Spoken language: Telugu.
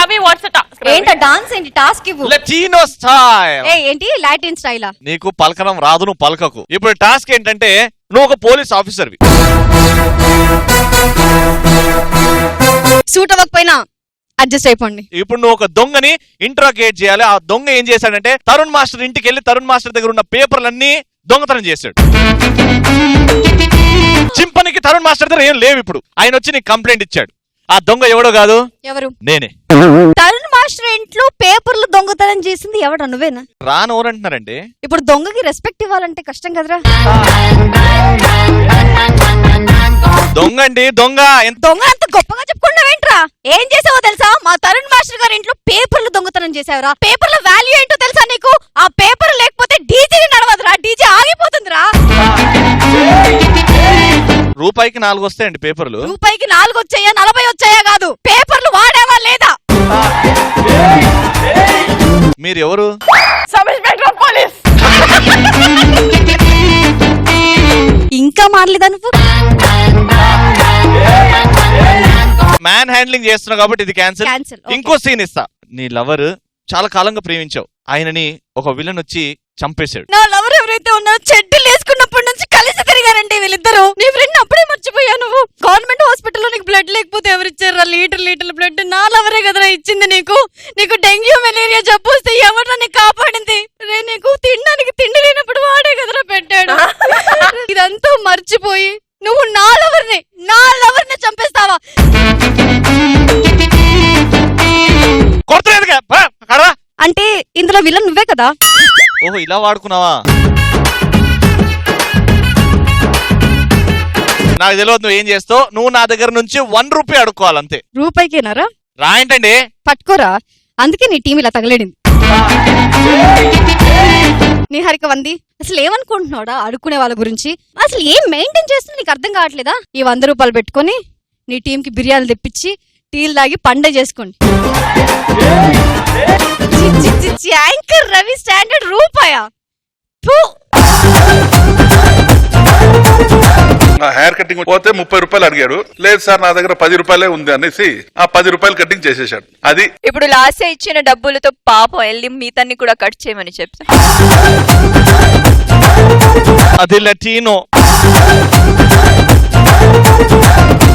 Ravi what's task? ఏంట డాన్స్ ఏంటి? టాస్క్ ఇవ్వు. Latino style. ఏంటి లాటిన్ స్టైలా? నీకు పలకడం రాదు, నువ్వు పలకకు. ఇప్పుడు టాస్క్ ఏంటంటే నువ్వు ఒక పోలీస్ ఆఫీసర్వి. సూట్ అవ్వకపోయినా అడ్జస్ట్ అయిపోండి. ఇప్పుడు నువ్వు ఒక దొంగని ఇంట్రాగేట్ చేయాలి. ఆ దొంగ ఏం చేశాడంటే తరుణ్ మాస్టర్ ఇంటికి వెళ్ళి తరుణ్ మాస్టర్ దగ్గర ఉన్న పేపర్లన్నీ దొంగతనం చేశాడు. చింపనికి తరుణ్ మాస్టర్ దగ్గర ఏం లేవు. ఇప్పుడు ఆయన వచ్చి నీకు కంప్లైంట్ ఇచ్చాడు. ఆ దొంగ ఎవడో కాదు, ఎవరు? నేనే. తరుణ్ మాస్టర్ ఇంట్లో పేపర్లు దొంగతనం చేసింది ఎవడా? నువ్వేనా? రానెవరంటున్నారండి? ఇప్పుడు దొంగకి రెస్పెక్ట్ ఇవ్వాలంటే కష్టం కదరా. దొంగ అండి, దొంగ. దొంగ అంత గొప్పగా చెప్పుకున్నావేంట్రా? ఏం చేసావో తెలుసా? మా తరుణ్ మాస్టర్ గారి ఇంట్లో పేపర్లు దొంగతనం చేసావురా. పేపర్ల వాల్యూ ఏంటో తెలుసా నీకు? ఆ పేపర్ లేకపోతే డీజీ నడవదురా, డీజీ ఆగిపోతుందిరా. రూపాయికి 4 వస్తాయండి పేపర్లు. రూపాయికి 4 వచ్చాయా 40 వచ్చాయా కాదు, పేపర్లు వాడేవా లేదా? మీరు ఎవరు? Sub inspector police. ఇంకా మారలేదా నువ్వు? మ్యాన్ హ్యాండ్లింగ్ చేస్తున్నావు కాబట్టి ఇది క్యాన్సిల్. ఇంకో సీన్ ఇస్తా. నీ లవర్ చాలా కాలంగా ప్రేమించావు, ఆయనని ఒక విలన్ వచ్చి చంపేశాడు. నా లవర్ ఎవరైతే ఉన్నారో చెడ్డీలు వేసుకున్నప్పటి నుంచి కలిసి తిరిగారండి వీళ్ళిద్దరు. నీ ఫ్రెండ్ అప్పుడే మర్చిపోయా నువ్వు. గవర్నమెంట్ హాస్పిటల్లో నీకు బ్లడ్ లేకపోతే ఎవరిచ్చారా? లీటర్ బ్లడ్ నా లవరే కదరా ఇచ్చింది నీకు. నీకు డెంగ్యూ మలేరియా జబ్బు వస్తే ఎవరు నీకు కాపాడింది? రే నీకు తినడానికి తిండి లేనప్పుడు వాడే కదరా పెట్టాడు. ఇదంతా మర్చిపోయి నువ్వు నా లవర్ని చంపేస్తావా? అంటే ఇందులో విలన్ నువ్వే కదా? ఓహో, ఇలా వాడుకున్నావా? నాకు తెలియదు నువ్వు ఏం చేస్తావు. నువ్వు నా దగ్గర నుంచి 1 రూపాయి అడుక్కోవాలంతే. రూపాయికేనారా? రాయంటండి. పట్టుకోరా. అందుకే నీ టీం ఇలా తగలేడింది. నిహారిక వంది అసలు ఏమనుకుంటున్నాడా అడుక్కునే వాళ్ళ గురించి? అసలు ఏం మెయింటైన్ చేస్తున్నా నీకు అర్థం కావట్లేదా? ఈ 100 రూపాయలు పెట్టుకొని నీ టీం కి బిర్యానీ తెప్పించి టీలు తాగి పండే చేసుకోండి. యాంకర్ రవి స్టాండర్డ్ రూపాయా? నా హెయిర్ కటింగ్ పోతే 30 రూపాయలు అడిగాడు. లేదు సార్ నా దగ్గర 10 రూపాయలే ఉంది అనేసి ఆ 10 రూపాయలు కటింగ్ చేసేసాడు. అది ఇప్పుడు లాస్ట్ ఇచ్చిన డబ్బులతో పాపం వెళ్ళి మీతన్ని కూడా కట్ చేయమని చెప్తా. అది లెటినో.